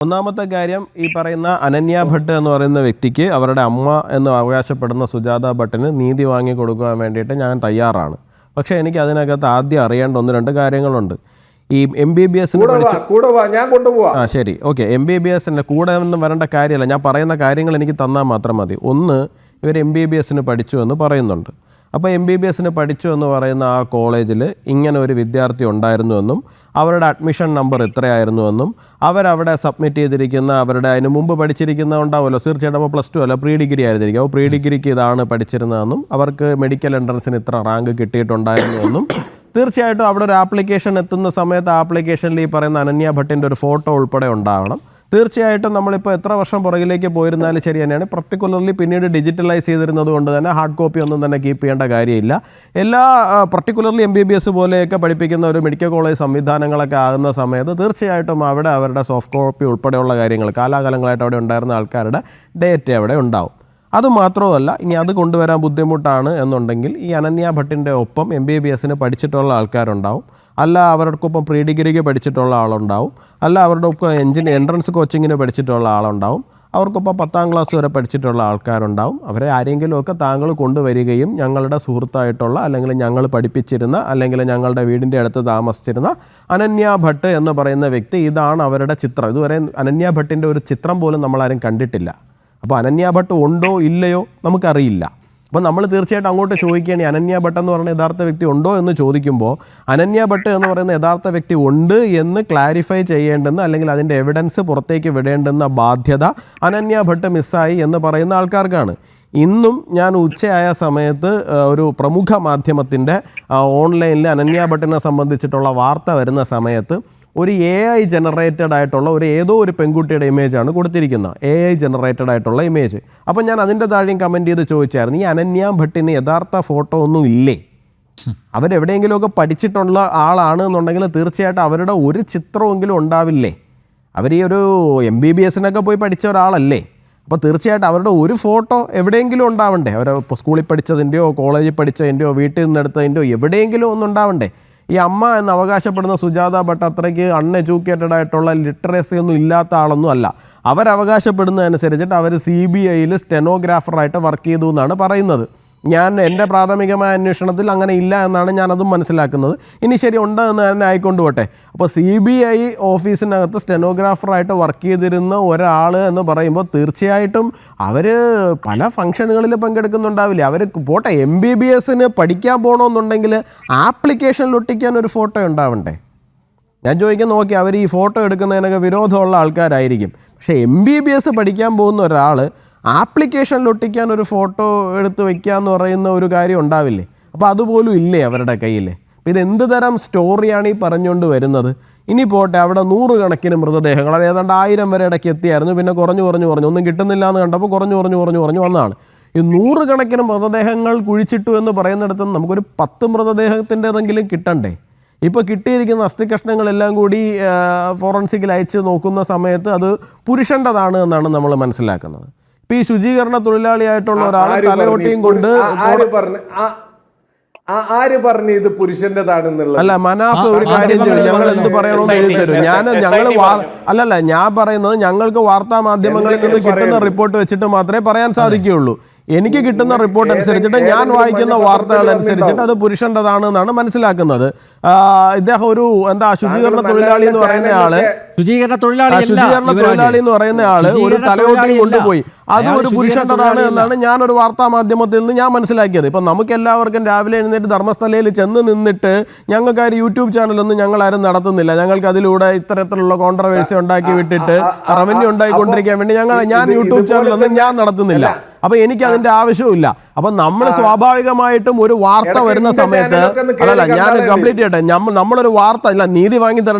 ഒന്നാമത്തെ കാര്യം, ഈ പറയുന്ന അനന്യ ഭട്ട് എന്ന് പറയുന്ന വ്യക്തിക്ക് അവരുടെ അമ്മ എന്ന് അവകാശപ്പെടുന്ന സുജാത ഭട്ടിന് നീതി വാങ്ങി കൊടുക്കുവാൻ വേണ്ടിയിട്ട് ഞാൻ തയ്യാറാണ്. പക്ഷേ എനിക്ക് അതിനകത്ത് ആദ്യം അറിയേണ്ട 1-2 കാര്യങ്ങളുണ്ട്. ഈ MBBS ശരി, ഓക്കെ, MBBS കൂടെ ഒന്നും വരേണ്ട കാര്യമല്ല. ഞാൻ പറയുന്ന കാര്യങ്ങൾ എനിക്ക് തന്നാൽ മാത്രം മതി. ഒന്ന്, ഇവർ MBBS പഠിച്ചു എന്ന് പറയുന്നുണ്ട്. അപ്പോൾ MBBS പഠിച്ചു എന്ന് പറയുന്ന ആ കോളേജിൽ ഇങ്ങനെ ഒരു വിദ്യാർത്ഥി ഉണ്ടായിരുന്നുവെന്നും അവരുടെ അഡ്മിഷൻ നമ്പർ ഇത്രയായിരുന്നുവെന്നും അവരവിടെ സബ്മിറ്റ് ചെയ്തിരിക്കുന്ന അവരുടെ അതിന് മുമ്പ് പഠിച്ചിരിക്കുന്ന ഉണ്ടാവുമല്ലോ, തീർച്ചയായിട്ടും അപ്പോൾ +2 അല്ല പ്രീ ഡിഗ്രി ആയിരുന്നിരിക്കും. അപ്പോൾ പ്രീ ഡിഗ്രിക്ക് ഇതാണ് പഠിച്ചിരുന്നതെന്നും അവർക്ക് മെഡിക്കൽ എൻട്രൻസിന് ഇത്ര റാങ്ക് കിട്ടിയിട്ടുണ്ടായിരുന്നുവെന്നും തീർച്ചയായിട്ടും അവിടെ ഒരു ആപ്ലിക്കേഷൻ എത്തുന്ന സമയത്ത് ആപ്ലിക്കേഷനിൽ ഈ പറയുന്ന അനന്യ ഭട്ടിൻ്റെ ഒരു ഫോട്ടോ ഉൾപ്പെടെ ഉണ്ടാവണം. തീർച്ചയായിട്ടും നമ്മളിപ്പോൾ എത്ര വർഷം പുറകിലേക്ക് പോയിരുന്നാലും ശരി തന്നെയാണ്. പർട്ടിക്കുലർലി പിന്നീട് ഡിജിറ്റലൈസ് ചെയ്തിരുന്നത് കൊണ്ട് തന്നെ ഹാർഡ് കോപ്പി ഒന്നും തന്നെ കീപ്പ് ചെയ്യേണ്ട കാര്യമില്ല. എല്ലാ പർട്ടിക്കുലർലി MBBS പോലെയൊക്കെ പഠിപ്പിക്കുന്ന ഒരു മെഡിക്കൽ കോളേജ് സംവിധാനങ്ങളൊക്കെ ആകുന്ന സമയത്ത് തീർച്ചയായിട്ടും അവിടെ അവരുടെ സോഫ്റ്റ് കോപ്പി ഉൾപ്പെടെയുള്ള കാര്യങ്ങൾ കാലാകാലങ്ങളായിട്ട് അവിടെ ഉണ്ടായിരുന്ന ആൾക്കാരുടെ ഡേറ്റ അവിടെ ഉണ്ടാവും. അതുമാത്രമല്ല, ഇനി അത് കൊണ്ടുവരാൻ ബുദ്ധിമുട്ടാണ് എന്നുണ്ടെങ്കിൽ ഈ അനന്യ ഭട്ടിൻ്റെ ഒപ്പം MBBS പഠിച്ചിട്ടുള്ള ആൾക്കാരുണ്ടാവും, അല്ല അവർക്കൊപ്പം പ്രീ ഡിഗ്രിക്ക് പഠിച്ചിട്ടുള്ള ആളുണ്ടാവും, അല്ല അവരുടെ ഒപ്പം എൻട്രൻസ് കോച്ചിങ്ങിന് പഠിച്ചിട്ടുള്ള ആളുണ്ടാവും, അവർക്കൊപ്പം 10ാം ക്ലാസ് വരെ പഠിച്ചിട്ടുള്ള ആൾക്കാരുണ്ടാവും. അവരെ ആരെങ്കിലുമൊക്കെ താങ്കൾ കൊണ്ടുവരികയും ഞങ്ങളുടെ സുഹൃത്തായിട്ടുള്ള അല്ലെങ്കിൽ ഞങ്ങൾ പഠിപ്പിച്ചിരുന്ന അല്ലെങ്കിൽ ഞങ്ങളുടെ വീടിൻ്റെ അടുത്ത് താമസിച്ചിരുന്ന അനന്യ ഭട്ട് എന്ന് പറയുന്ന വ്യക്തി, ഇതാണ് അവരുടെ ചിത്രം. ഇതുവരെ അനന്യ ഭട്ടിൻ്റെ ഒരു ചിത്രം പോലും നമ്മളാരും കണ്ടിട്ടില്ല. അപ്പോൾ അനന്യ ഭട്ട് ഉണ്ടോ ഇല്ലയോ നമുക്കറിയില്ല. അപ്പോൾ നമ്മൾ തീർച്ചയായിട്ടും അങ്ങോട്ട് ചോദിക്കുകയാണ്, അനന്യ ഭട്ട് എന്ന് പറയുന്ന യഥാർത്ഥ വ്യക്തി ഉണ്ടോ എന്ന് ചോദിക്കുമ്പോൾ അനന്യ ഭട്ട് എന്ന് പറയുന്ന യഥാർത്ഥ വ്യക്തി ഉണ്ട് എന്ന് ക്ലാരിഫൈ ചെയ്യേണ്ടുന്ന അല്ലെങ്കിൽ അതിൻ്റെ എവിഡൻസ് പുറത്തേക്ക് വിടേണ്ടുന്ന ബാധ്യത അനന്യ ഭട്ട് മിസ്സായി എന്ന് പറയുന്ന ആൾക്കാർക്കാണ്. ഇന്നും ഞാൻ ഉച്ചയായ സമയത്ത് ഒരു പ്രമുഖ മാധ്യമത്തിൻ്റെ ഓൺലൈനിൽ അനന്യ ഭട്ടിനെ സംബന്ധിച്ചിട്ടുള്ള വാർത്ത വരുന്ന സമയത്ത് ഒരു AI ജനറേറ്റഡ് ആയിട്ടുള്ള ഏതോ ഒരു പെൺകുട്ടിയുടെ ഇമേജാണ് കൊടുത്തിരിക്കുന്നത്, AI ജനറേറ്റഡ് ആയിട്ടുള്ള ഇമേജ്. അപ്പോൾ ഞാൻ അതിൻ്റെ താഴെയും കമൻറ്റ് ചെയ്ത് ചോദിച്ചായിരുന്നു, ഈ അനന്യ ഭട്ടിന് യഥാർത്ഥ ഫോട്ടോ ഒന്നും ഇല്ലേ? അവരെവിടെയെങ്കിലുമൊക്കെ പഠിച്ചിട്ടുള്ള ആളാണ് എന്നുണ്ടെങ്കിൽ തീർച്ചയായിട്ടും അവരുടെ ഒരു ചിത്രമെങ്കിലും ഉണ്ടാവില്ലേ? അവർ ഈ ഒരു MBBS പോയി പഠിച്ച ഒരാളല്ലേ? അപ്പോൾ തീർച്ചയായിട്ടും അവരുടെ ഒരു ഫോട്ടോ എവിടെയെങ്കിലും ഉണ്ടാവണ്ടേ? അവർ സ്കൂളിൽ പഠിച്ചതിൻ്റെയോ കോളേജിൽ പഠിച്ചതിൻ്റെയോ വീട്ടിൽ നിന്നെടുത്തതിൻ്റെയോ എവിടെയെങ്കിലും ഒന്നുണ്ടാവണ്ടേ? ഈ അമ്മ എന്ന് അവകാശപ്പെടുന്ന സുജാത ഭട്ട് അത്രയ്ക്ക് അൺഎഡ്യൂക്കേറ്റഡ് ആയിട്ടുള്ള ലിറ്ററസി ഒന്നും ഇല്ലാത്ത ആളൊന്നും അല്ല. അവരവകാശപ്പെടുന്നതനുസരിച്ചിട്ട് അവർ CBIയിൽ സ്റ്റെനോഗ്രാഫറായിട്ട് വർക്ക് ചെയ്തു എന്നാണ് പറയുന്നത്. എൻ്റെ പ്രാഥമികമായ അന്വേഷണത്തിൽ അങ്ങനെ ഇല്ല എന്നാണ് ഞാനതും മനസ്സിലാക്കുന്നത്. ഇനി ശരി ഉണ്ട് എന്ന് തന്നെ ആയിക്കൊണ്ട് പോട്ടെ. അപ്പോൾ CBI ഓഫീസിനകത്ത് സ്റ്റെനോഗ്രാഫറായിട്ട് വർക്ക് ചെയ്തിരുന്ന ഒരാൾ എന്ന് പറയുമ്പോൾ തീർച്ചയായിട്ടും അവർ പല ഫംഗ്ഷനുകളിൽ പങ്കെടുക്കുന്നുണ്ടാവില്ലേ? അവർ പോട്ടെ, MBBS പഠിക്കാൻ പോകണമെന്നുണ്ടെങ്കിൽ ആപ്ലിക്കേഷനിൽ ഒട്ടിക്കാൻ ഒരു ഫോട്ടോ ഉണ്ടാവണ്ടേ? ഞാൻ ചോദിക്കാൻ നോക്കി, അവർ ഈ ഫോട്ടോ എടുക്കുന്നതിനൊക്കെ വിരോധമുള്ള ആൾക്കാരായിരിക്കും. പക്ഷേ MBBS പഠിക്കാൻ പോകുന്ന ഒരാൾ ആപ്ലിക്കേഷനിൽ ഒട്ടിക്കാൻ ഒരു ഫോട്ടോ എടുത്ത് വയ്ക്കുക എന്ന് പറയുന്ന ഒരു കാര്യം ഉണ്ടാവില്ലേ? അപ്പോൾ അതുപോലും ഇല്ലേ അവരുടെ കയ്യിൽ? അപ്പോൾ ഇതെന്ത് തരം സ്റ്റോറിയാണ് ഈ പറഞ്ഞുകൊണ്ട് വരുന്നത്? ഇനി പോട്ടെ, അവിടെ 100 കണക്കിന് മൃതദേഹങ്ങൾ, അത് ഏതാണ്ട് 1000 വരെ ഇടയ്ക്ക് എത്തിയായിരുന്നു. പിന്നെ കുറഞ്ഞു ഒന്നും കിട്ടുന്നില്ല എന്ന് കണ്ടപ്പോൾ കുറഞ്ഞു വന്നതാണ്. ഈ 100 കണക്കിന് മൃതദേഹങ്ങൾ കുഴിച്ചിട്ടു എന്ന് പറയുന്നിടത്ത് നമുക്കൊരു 10 മൃതദേഹത്തിൻ്റെതെങ്കിലും കിട്ടണ്ടേ? ഇപ്പോൾ കിട്ടിയിരിക്കുന്ന അസ്ഥി കഷ്ണങ്ങളെല്ലാം കൂടി ഫോറൻസിക്കിൽ അയച്ച് നോക്കുന്ന സമയത്ത് അത് പുരുഷൻ്റെതാണ് എന്നാണ് നമ്മൾ മനസ്സിലാക്കുന്നത്. ഇപ്പോൾ ഈ ശുചീകരണ തൊഴിലാളിയായിട്ടുള്ള ഒരാൾ തലയോട്ടിയും കൊണ്ട് ആര് പറഞ്ഞു ഇത് പുരുഷൻ്റെതാണെന്നുള്ളത്? അല്ല, മനാഫ് ഒരു കാര്യം ചെയ്യും, ഞങ്ങൾ എന്ത് പറയണമെന്ന് എഴുതി തരും. ഞാൻ പറയുന്നത് ഞങ്ങൾക്ക് വാർത്താ മാധ്യമങ്ങളിൽ നിന്ന് കിട്ടുന്ന റിപ്പോർട്ട് വെച്ചിട്ട് മാത്രമേ പറയാൻ സാധിക്കുകയുള്ളൂ. എനിക്ക് കിട്ടുന്ന റിപ്പോർട്ട് അനുസരിച്ചിട്ട്, ഞാൻ വായിക്കുന്ന വാർത്തകൾ അനുസരിച്ചിട്ട് അത് പുരുഷൻ്റെതാണ് എന്നാണ് മനസ്സിലാക്കുന്നത്. ഇദ്ദേഹം ഒരു ശുചീകരണ തൊഴിലാളി എന്ന് പറയുന്ന ആള് ഒരു തലയോട്ടി കൊണ്ടുപോയി, അത് ഒരു പുരുഷൻ്റെതാണ് എന്നാണ് ഞാനൊരു വാർത്താ മാധ്യമത്തിൽ നിന്ന് ഞാൻ മനസ്സിലാക്കിയത്. ഇപ്പം നമുക്ക് എല്ലാവർക്കും രാവിലെ എഴുന്നേറ്റ് ധർമ്മസ്ഥലയിൽ ചെന്ന് നിന്നിട്ട് ഞങ്ങൾക്ക് യൂട്യൂബ് ചാനലൊന്നും ഞങ്ങളാരും നടത്തുന്നില്ല. ഞങ്ങൾക്ക് അതിലൂടെ ഇത്തരത്തിലുള്ള കോൺട്രവേഴ്സി ഉണ്ടാക്കി വിട്ടിട്ട് റവന്യൂ ഉണ്ടായിക്കൊണ്ടിരിക്കാൻ വേണ്ടി ഞാൻ യൂട്യൂബ് ചാനലൊന്നും ഞാൻ നടത്തുന്നില്ല. അപ്പോൾ എനിക്ക് അതിൻ്റെ ആവശ്യമില്ല. അപ്പം നമ്മൾ സ്വാഭാവികമായിട്ടും ഒരു വാർത്ത വരുന്ന സമയത്ത്, ഞാൻ കംപ്ലീറ്റ് ചെയ്യട്ടെ, നമ്മളൊരു വാർത്ത നീതി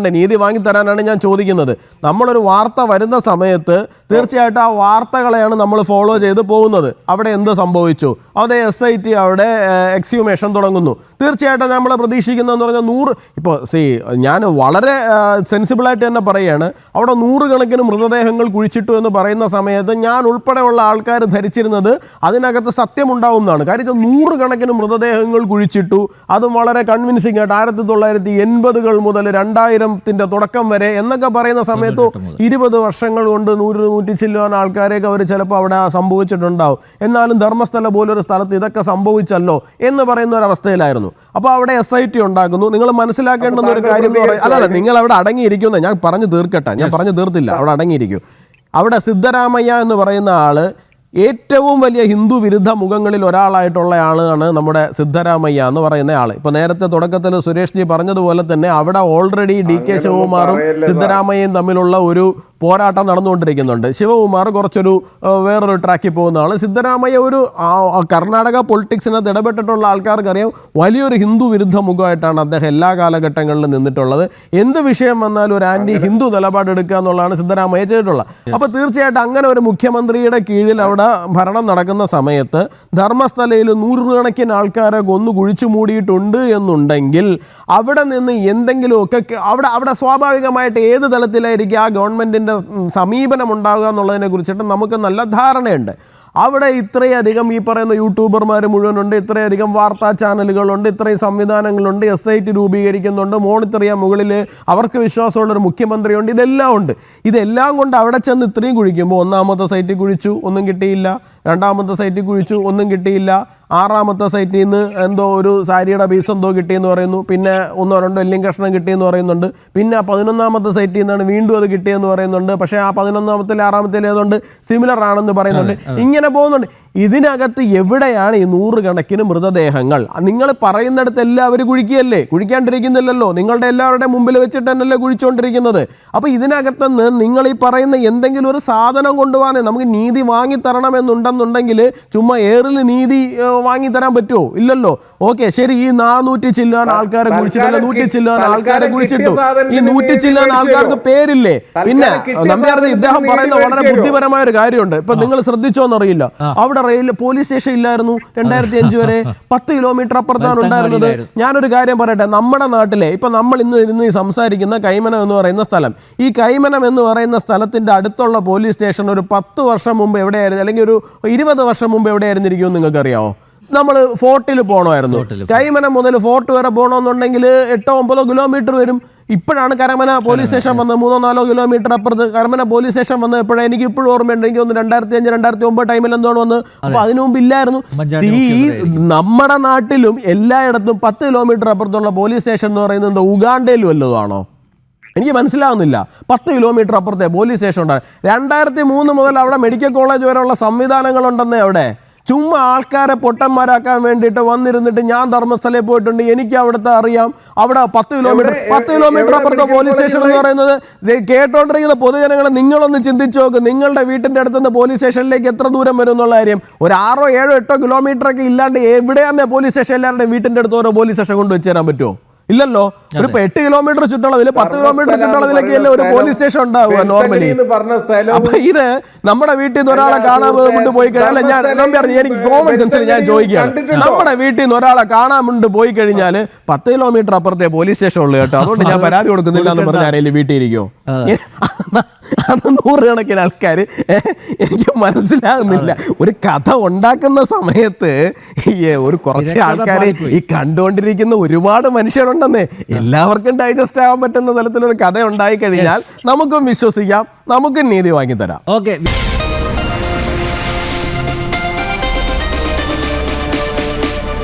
വാങ്ങിത്തരാനാണ് ഞാൻ ചോദിക്കുന്നത്. നമ്മളൊരു വാർത്ത വരുന്ന സമയത്ത് തീർച്ചയായിട്ടും ആ വാർത്തകളെയാണ് നമ്മൾ ഫോളോ ചെയ്ത് പോകുന്നത്. അവിടെ എന്ത് സംഭവിച്ചു, അവിടെ SIT അവിടെ എക്സ്ഹ്യൂമേഷൻ തുടങ്ങുന്നു. തീർച്ചയായിട്ടും നമ്മൾ പ്രതീക്ഷിക്കുന്നതെന്ന് പറഞ്ഞാൽ 100, ഇപ്പോൾ ഞാൻ വളരെ സെൻസിബിളായിട്ട് തന്നെ പറയുകയാണ്, അവിടെ 100 കണക്കിന് മൃതദേഹങ്ങൾ കുഴിച്ചിട്ടു എന്ന് പറയുന്ന സമയത്ത് ഞാൻ ഉൾപ്പെടെയുള്ള ആൾക്കാർ ധരിച്ചിരുന്നത് അതിനകത്ത് സത്യമുണ്ടാവും ഉണ്ടാവും എന്നാണ്. കാര്യം 100 കണക്കിന് മൃതദേഹങ്ങൾ കുഴിച്ചിട്ടു. അതും വളരെ കൺവിൻസിംഗ് ആയിട്ട് 1980-കൾ മുതൽ 2000-ന്റെ തുടക്കം വരെ എന്നൊക്കെ പറയുന്ന സമയത്ത് 20 വർഷങ്ങൾ കൊണ്ട് 100-100 ചില്ലുവാൻ ആൾക്കാരെയൊക്കെ അവർ ചിലപ്പോൾ അവിടെ സംഭവിച്ചിട്ടുണ്ടാവും. എന്നാലും ധർമ്മസ്ഥല പോലൊരു സ്ഥലത്ത് ഇതൊക്കെ സംഭവിച്ചല്ലോ എന്ന് പറയുന്ന ഒരു അവസ്ഥയിലായിരുന്നു. അപ്പോൾ അവിടെ SIT ഉണ്ടാക്കുന്നു. നിങ്ങൾ മനസ്സിലാക്കേണ്ടുന്ന ഒരു കാര്യം എന്ന് പറയുന്നത് അല്ലല്ല, നിങ്ങൾ അവിടെ അടങ്ങിയിരിക്കുന്ന, ഞാൻ പറഞ്ഞു തീർക്കട്ടെ, ഞാൻ പറഞ്ഞു തീർത്തില്ല, അവിടെ അടങ്ങിയിരിക്കും. അവിടെ സിദ്ധരാമയ്യ എന്ന് പറയുന്ന ആള് ഏറ്റവും വലിയ ഹിന്ദു വിരുദ്ധ മുഖങ്ങളിൽ ഒരാളായിട്ടുള്ള ആളാണ് നമ്മുടെ സിദ്ധരാമയ്യ എന്ന് പറയുന്ന ആൾ. ഇപ്പോൾ നേരത്തെ തുടക്കത്തിൽ സുരേഷ് ജി പറഞ്ഞതുപോലെ തന്നെ അവിടെ ഓൾറെഡി DK ശിവകുമാറും സിദ്ധരാമയ്യയും തമ്മിലുള്ള ഒരു പോരാട്ടം നടന്നുകൊണ്ടിരിക്കുന്നുണ്ട്. ശിവകുമാർ കുറച്ചൊരു വേറൊരു ട്രാക്കിൽ പോകുന്ന ആൾ. സിദ്ധരാമയ്യ ഒരു കർണാടക പൊളിറ്റിക്സിനകത്ത് ഇടപെട്ടിട്ടുള്ള ആൾക്കാർക്കറിയാം വലിയൊരു ഹിന്ദു വിരുദ്ധ മുഖമായിട്ടാണ് അദ്ദേഹം എല്ലാ കാലഘട്ടങ്ങളിലും നിന്നിട്ടുള്ളത്. എന്ത് വിഷയം വന്നാലും ഒരു ആൻറ്റി ഹിന്ദു നിലപാടെടുക്കുക എന്നുള്ളതാണ് സിദ്ധരാമയ്യ ചെയ്തിട്ടുള്ളത്. അപ്പോൾ തീർച്ചയായിട്ടും അങ്ങനെ ഒരു മുഖ്യമന്ത്രിയുടെ കീഴിൽ അവിടെ ഭരണം നടക്കുന്ന സമയത്ത് ധർമ്മസ്ഥലയിൽ 100 കണക്കിന് ആൾക്കാരെ കൊന്നു കുഴിച്ചു മൂടിയിട്ടുണ്ട് എന്നുണ്ടെങ്കിൽ അവിടെ നിന്ന് എന്തെങ്കിലുമൊക്കെ അവിടെ സ്വാഭാവികമായിട്ട് ഏത് തലത്തിലായിരിക്കും ആ ഗവൺമെൻറ്റിൻ്റെ സമീപനം ഉണ്ടാകുക എന്നുള്ളതിനെ കുറിച്ചിട്ട് നമുക്ക് നല്ല ധാരണയുണ്ട്. അവിടെ ഇത്രയധികം ഈ പറയുന്ന യൂട്യൂബർമാർ മുഴുവനുണ്ട്, ഇത്രയധികം വാർത്താ ചാനലുകളുണ്ട്, ഇത്രയും സംവിധാനങ്ങളുണ്ട്, SIT രൂപീകരിക്കുന്നുണ്ട്, മോണിറ്റർ ചെയ്യാൻ മുകളിൽ അവർക്ക് വിശ്വാസമുള്ളൊരു മുഖ്യമന്ത്രിയുണ്ട്, ഇതെല്ലാം ഉണ്ട്. ഇതെല്ലാം കൊണ്ട് അവിടെ ചെന്ന് ഇത്രയും കുഴിക്കുമ്പോൾ ഒന്നാമത്തെ സൈറ്റിൽ കുഴിച്ചു, ഒന്നും കിട്ടിയില്ല. രണ്ടാമത്തെ സൈറ്റിൽ കുഴിച്ചു, ഒന്നും കിട്ടിയില്ല. ആറാമത്തെ സൈറ്റിൽ നിന്ന് എന്തോ ഒരു സാരിയുടെ പീസ് എന്തോ കിട്ടിയെന്ന് പറയുന്നു. പിന്നെ 1-2 എല്ലും കഷ്ണം കിട്ടിയെന്ന് പറയുന്നുണ്ട്. പിന്നെ 11ാമത്തെ സൈറ്റിൽ നിന്നാണ് വീണ്ടും അത് കിട്ടിയെന്ന് പറയുന്നുണ്ട്. പക്ഷേ ആ 11ാമത്തിലെ 6ാമത്തിലെ ഏതുകൊണ്ട് സിമിലർ ആണെന്ന് പറയുന്നുണ്ട്. ഇങ്ങനെ പോകുന്നുണ്ട്. ഇതിനകത്ത് എവിടെയാണ് ഈ 100 കണക്കിന് മൃതദേഹങ്ങൾ? നിങ്ങൾ പറയുന്നിടത്ത് എല്ലാവരും കുഴിക്കുകയല്ലേ, കുഴിക്കാണ്ടിരിക്കുന്നില്ലല്ലോ. നിങ്ങളുടെ എല്ലാവരുടെയും മുമ്പിൽ വെച്ചിട്ട് തന്നെയല്ലേ കുഴിച്ചുകൊണ്ടിരിക്കുന്നത്. അപ്പോൾ ഇതിനകത്തുനിന്ന് നിങ്ങൾ ഈ പറയുന്ന എന്തെങ്കിലും ഒരു സാധനം കൊണ്ടുപോകാനേ നമുക്ക് നീതി വാങ്ങിത്തരണമെന്നുണ്ടെന്നുണ്ടെങ്കിൽ ചുമ്മാ ഏറിൽ നീതി വാങ്ങിത്തരാൻ പറ്റുമോ? ഇല്ലല്ലോ. ഓക്കെ, ശരി, ഈ 400 ചില്ലാൻ ആൾക്കാരെ കുഴിച്ചിട്ടില്ല, 100 ചില്ലാൻ ആൾക്കാരെ കുഴിച്ചിട്ടു. ഈ 100 ചില്ലാൻ ആൾക്കാർക്ക് പേരില്ലേ? പിന്നെ നമ്പ്യാർ ഇദ്ദേഹം പറയുന്ന വളരെ ബുദ്ധിപരമായ ഒരു കാര്യമുണ്ട്. ഇപ്പൊ നിങ്ങൾ ശ്രദ്ധിച്ചോന്നറിയില്ല, അവിടെ പോലീസ് സ്റ്റേഷൻ ഇല്ലായിരുന്നു 2005 വരെ. 10 കിലോമീറ്റർ അപ്പുറത്താണ് ഉണ്ടായിരുന്നത്. ഞാനൊരു കാര്യം പറയട്ടെ, നമ്മുടെ നാട്ടിലെ ഇപ്പൊ നമ്മൾ ഇന്ന് ഈ സംസാരിക്കുന്ന കൈമനം എന്ന് പറയുന്ന സ്ഥലം, ഈ കൈമനം എന്ന് പറയുന്ന സ്ഥലത്തിന്റെ അടുത്തുള്ള പോലീസ് സ്റ്റേഷൻ ഒരു 10 വർഷം മുമ്പ് എവിടെയായിരുന്നു, അല്ലെങ്കിൽ ഒരു 20 വർഷം മുമ്പ് എവിടെയായിരുന്നിരിക്കുമെന്ന് നിങ്ങൾക്ക് അറിയാമോ? നമ്മൾ ഫോർട്ടിൽ പോകണമായിരുന്നു. കൈമനം മുതൽ ഫോർട്ട് വരെ പോകണമെന്നുണ്ടെങ്കിൽ 8-9 കിലോമീറ്റർ വരും. ഇപ്പോഴാണ് കരമന പോലീസ് സ്റ്റേഷൻ വന്നത്. 3-4 കിലോമീറ്റർ അപ്പുറത്ത് കരമന പോലീസ് സ്റ്റേഷൻ വന്നത് എപ്പോഴാണ്? എനിക്ക് ഇപ്പോഴും ഓർമ്മയുണ്ട്. എനിക്ക് ഒന്ന് 2005-2009 ടൈമിൽ എന്താണ് വന്ന്. അപ്പോൾ അതിനു മുമ്പ് ഇല്ലായിരുന്നു. ഈ നമ്മുടെ നാട്ടിലും എല്ലായിടത്തും 10 കിലോമീറ്റർ അപ്പുറത്തുള്ള പോലീസ് സ്റ്റേഷൻ എന്ന് പറയുന്നത് ഉഗാണ്ടയിലും വല്ലതുമാണോ? എനിക്ക് മനസ്സിലാവുന്നില്ല. 10 കിലോമീറ്റർ അപ്പുറത്തെ പോലീസ് സ്റ്റേഷൻ ഉണ്ടായി. 2003 മുതൽ അവിടെ മെഡിക്കൽ കോളേജ് വരെയുള്ള സംവിധാനങ്ങളുണ്ടെന്നേ അവിടെ. ചുമ്മാ ആൾക്കാരെ പൊട്ടന്മാരാക്കാൻ വേണ്ടിയിട്ട് വന്നിരുന്നിട്ട് ഞാൻ ധർമ്മസ്ഥലയിൽ പോയിട്ടുണ്ട്, എനിക്ക് അവിടുത്തെ അറിയാം. അവിടെ 10 കിലോമീറ്റർ അപ്പുറത്തെ പോലീസ് സ്റ്റേഷൻ എന്ന് പറയുന്നത് കേട്ടോണ്ടിരിക്കുന്ന പൊതുജനങ്ങളെ നിങ്ങളൊന്ന് ചിന്തിച്ചു നോക്ക്. നിങ്ങളുടെ വീട്ടിൻ്റെ അടുത്തുനിന്ന് പോലീസ് സ്റ്റേഷനിലേക്ക് എത്ര ദൂരം വരും എന്നുള്ള കാര്യം. ഒരു 6, 7, 8 കിലോമീറ്റർ ഒക്കെ ഇല്ലാണ്ട് എവിടെയാന്നേ പോലീസ് സ്റ്റേഷൻ എല്ലാവരുടെ വീട്ടിൻ്റെ അടുത്ത് ഓരോ പോലീസ് സ്റ്റേഷൻ കൊണ്ട് വെച്ച് തരാൻ പറ്റുമോ? ഇല്ലല്ലോ. ഒരു 8 കിലോമീറ്റർ ചുറ്റളവിൽ 10 കിലോമീറ്റർ ചുറ്റളവിലൊക്കെ അല്ലേ ഒരു പോലീസ് സ്റ്റേഷൻ ഉണ്ടാവുക നോർമലി. അപ്പൊ ഇത് നമ്മുടെ വീട്ടിൽ നിന്ന് ഒരാളെ കാണാൻ കൊണ്ട് പോയി കഴിഞ്ഞാൽ, ഞാൻ എനിക്ക് കോമൺ സെൻസിൽ ഞാൻ ചോദിക്കുകയാണ്, നമ്മുടെ വീട്ടിൽ നിന്ന് ഒരാളെ കാണാൻ കൊണ്ട് പോയി കഴിഞ്ഞാൽ 10 കിലോമീറ്റർ അപ്പുറത്തെ പോലീസ് സ്റ്റേഷൻ ഉള്ളു കേട്ടോ. അതുകൊണ്ട് ഞാൻ പരാതി കൊടുക്കുന്നില്ല എന്ന് പറഞ്ഞ ആരെങ്കിലും വീട്ടിൽ ഇരിക്കുമോ? അത് 100 കണക്കിന് ആൾക്കാർ. എനിക്ക് മനസ്സിലാകുന്നില്ല. ഒരു കഥ ഉണ്ടാക്കുന്ന സമയത്ത് ഒരു കുറച്ച് ആൾക്കാർ ഈ കണ്ടുകൊണ്ടിരിക്കുന്ന ഒരുപാട് മനുഷ്യരുണ്ടെന്നേ. എല്ലാവർക്കും ഡൈജസ്റ്റ് ആകാൻ പറ്റുന്ന തരത്തിലൊരു കഥ ഉണ്ടായി കഴിഞ്ഞാൽ നമുക്കും വിശ്വസിക്കാം, നമുക്കും നീതി വാങ്ങിത്തരാം. ഓക്കെ.